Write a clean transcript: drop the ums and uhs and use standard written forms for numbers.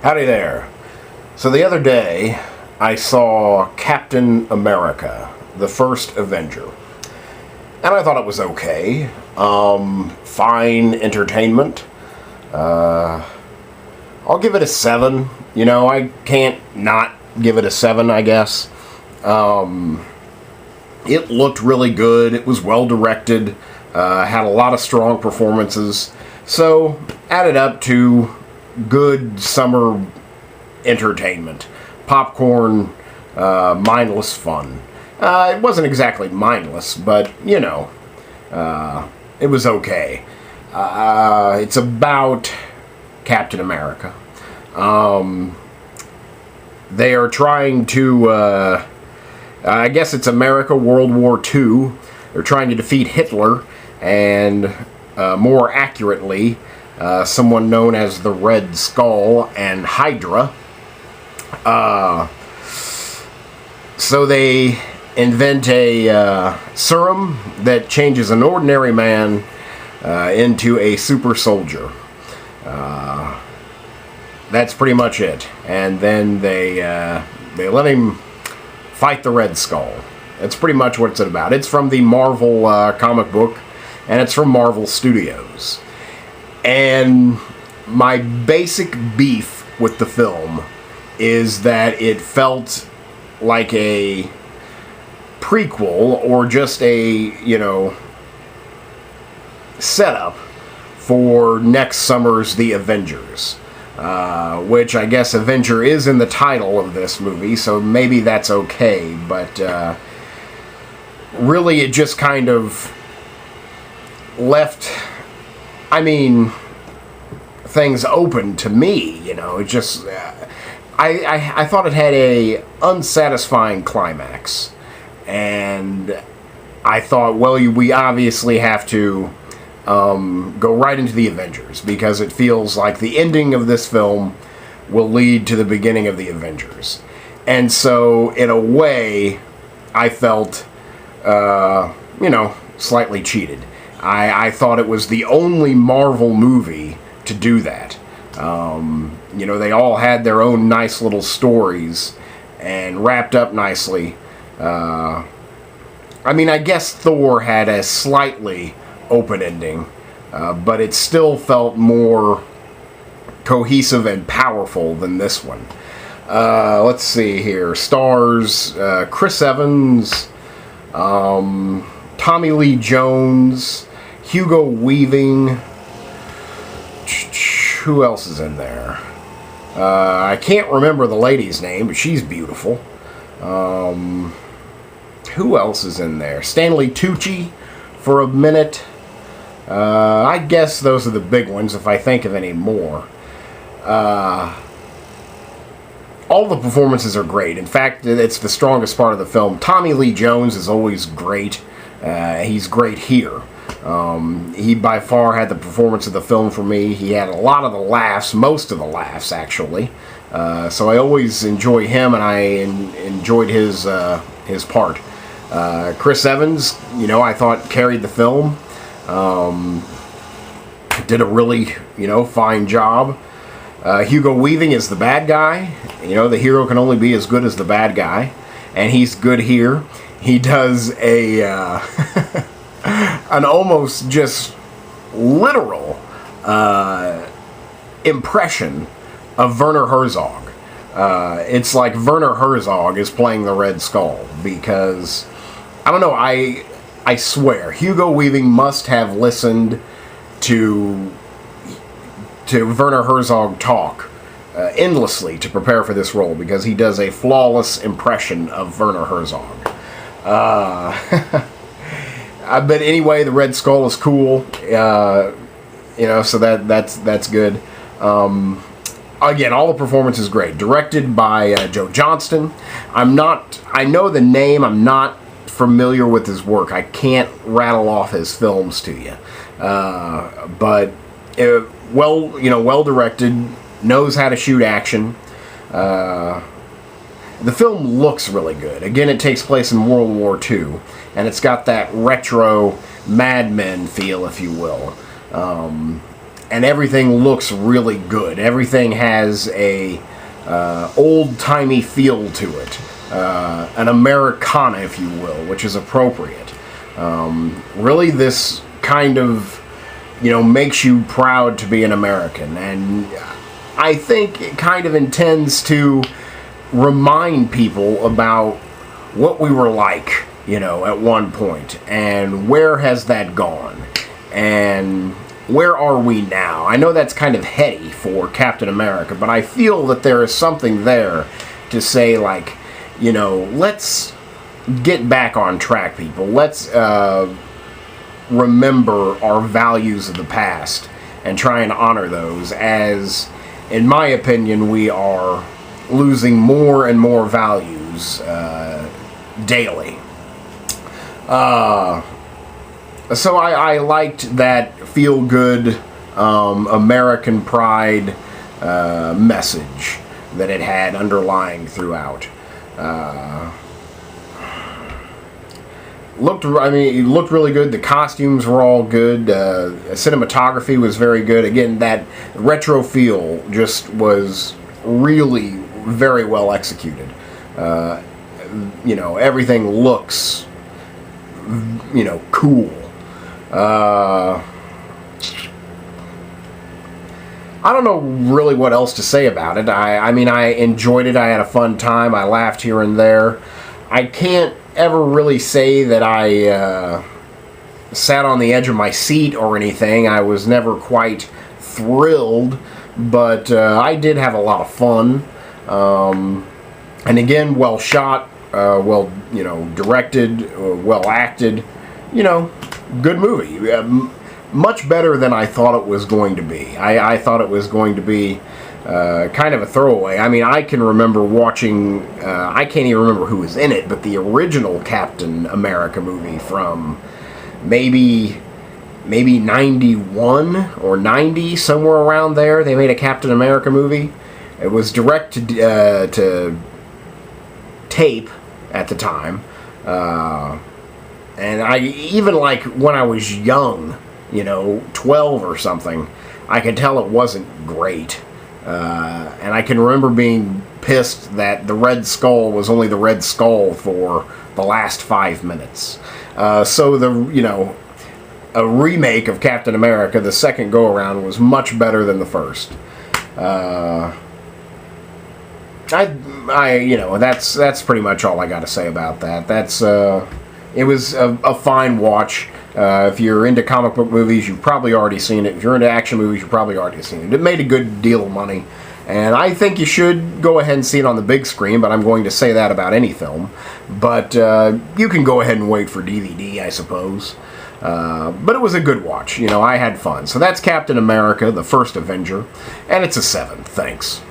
Howdy there. So the other day, I saw Captain America, the first Avenger. And I thought it was okay. Fine entertainment. I'll give it a 7. You know, I can't not give it a 7, I guess. It looked really good. It was well directed. Had a lot of strong performances. So, added up to good summer entertainment. Popcorn, mindless fun. It wasn't exactly mindless, but, you know, it was okay. It's about Captain America. They are trying to, I guess it's America, World War II. They're trying to defeat Hitler, and more accurately, someone known as the Red Skull and Hydra. So they invent a serum that changes an ordinary man into a super soldier. That's pretty much it. And then they let him fight the Red Skull. That's pretty much what it's about. It's from the Marvel comic book, and it's from Marvel Studios. And my basic beef with the film is that it felt like a prequel or just a, you know, setup for next summer's The Avengers. Which I guess Avenger is in the title of this movie, so maybe that's okay, but really it just kind of left, I mean, things open to me, you know. It just, I thought it had a unsatisfying climax, and I thought, well, we obviously have to go right into the Avengers, because it feels like the ending of this film will lead to the beginning of the Avengers. And so, in a way, I felt, you know, slightly cheated. I thought it was the only Marvel movie to do that. You know, they all had their own nice little stories and wrapped up nicely. I mean, I guess Thor had a slightly open ending, but it still felt more cohesive and powerful than this one. Let's see here. Stars, Chris Evans, Tommy Lee Jones, Hugo Weaving. Who else is in there? I can't remember the lady's name, but she's beautiful. Who else is in there? Stanley Tucci for a minute. I guess those are the big ones, if I think of any more. All the performances are great. In fact, it's the strongest part of the film. Tommy Lee Jones is always great. He's great here. He by far had the performance of the film for me. He had a lot of the laughs, most of the laughs, actually. So I always enjoy him, and I enjoyed his part. Chris Evans, you know, I thought carried the film. Did a really, you know, fine job. Hugo Weaving is the bad guy. You know, the hero can only be as good as the bad guy, and he's good here. He does a an almost just literal impression of Werner Herzog. It's like Werner Herzog is playing the Red Skull, because I don't know, I swear Hugo Weaving must have listened to Werner Herzog talk endlessly to prepare for this role, because he does a flawless impression of Werner Herzog. But anyway, the Red Skull is cool. You know, so that's good. Again, all the performance is great. Directed by Joe Johnston. I know the name. I'm not familiar with his work. I can't rattle off his films to you. But well directed. Knows how to shoot action. The film looks really good. Again, it takes place in World War II, and it's got that retro Mad Men feel, if you will. and everything looks really good. Everything has a old-timey feel to it, an Americana, if you will, which is appropriate. Really, this kind of, makes you proud to be an American, and I think it kind of intends to remind people about what we were like, at one point, and where has that gone, and where are we now? I know that's kind of heady for Captain America, but I feel that there is something there to say, like, let's get back on track, people. Let's remember our values of the past and try and honor those, as in my opinion, we are losing more and more values daily. So I liked that feel-good American pride message that it had underlying throughout. It looked really good. The costumes were all good. Cinematography was very good. Again, that retro feel just was really very well executed. Everything looks, cool. I don't know really what else to say about it. I enjoyed it. I had a fun time. I laughed here and there. I can't ever really say that I sat on the edge of my seat or anything. I was never quite thrilled, but I did have a lot of fun. And again, well shot, well, directed, well acted. Good movie. Much better than I thought it was going to be. I thought it was going to be kind of a throwaway. I can remember watching, I can't even remember who was in it, but the original Captain America movie from maybe 91 or 90, somewhere around there. They made a Captain America movie. It was direct to tape at the time. And I, even like when I was young, 12 or something, I could tell it wasn't great. And I can remember being pissed that the Red Skull was only the Red Skull for the last 5 minutes. So a remake of Captain America, the second go-around, was much better than the first. That's pretty much all I got to say about that. It was a fine watch. If you're into comic book movies, you've probably already seen it. If you're into action movies, you've probably already seen it. It made a good deal of money, and I think you should go ahead and see it on the big screen, but I'm going to say that about any film. But you can go ahead and wait for DVD, I suppose. But it was a good watch. I had fun. So that's Captain America, the First Avenger, and it's a 7. Thanks.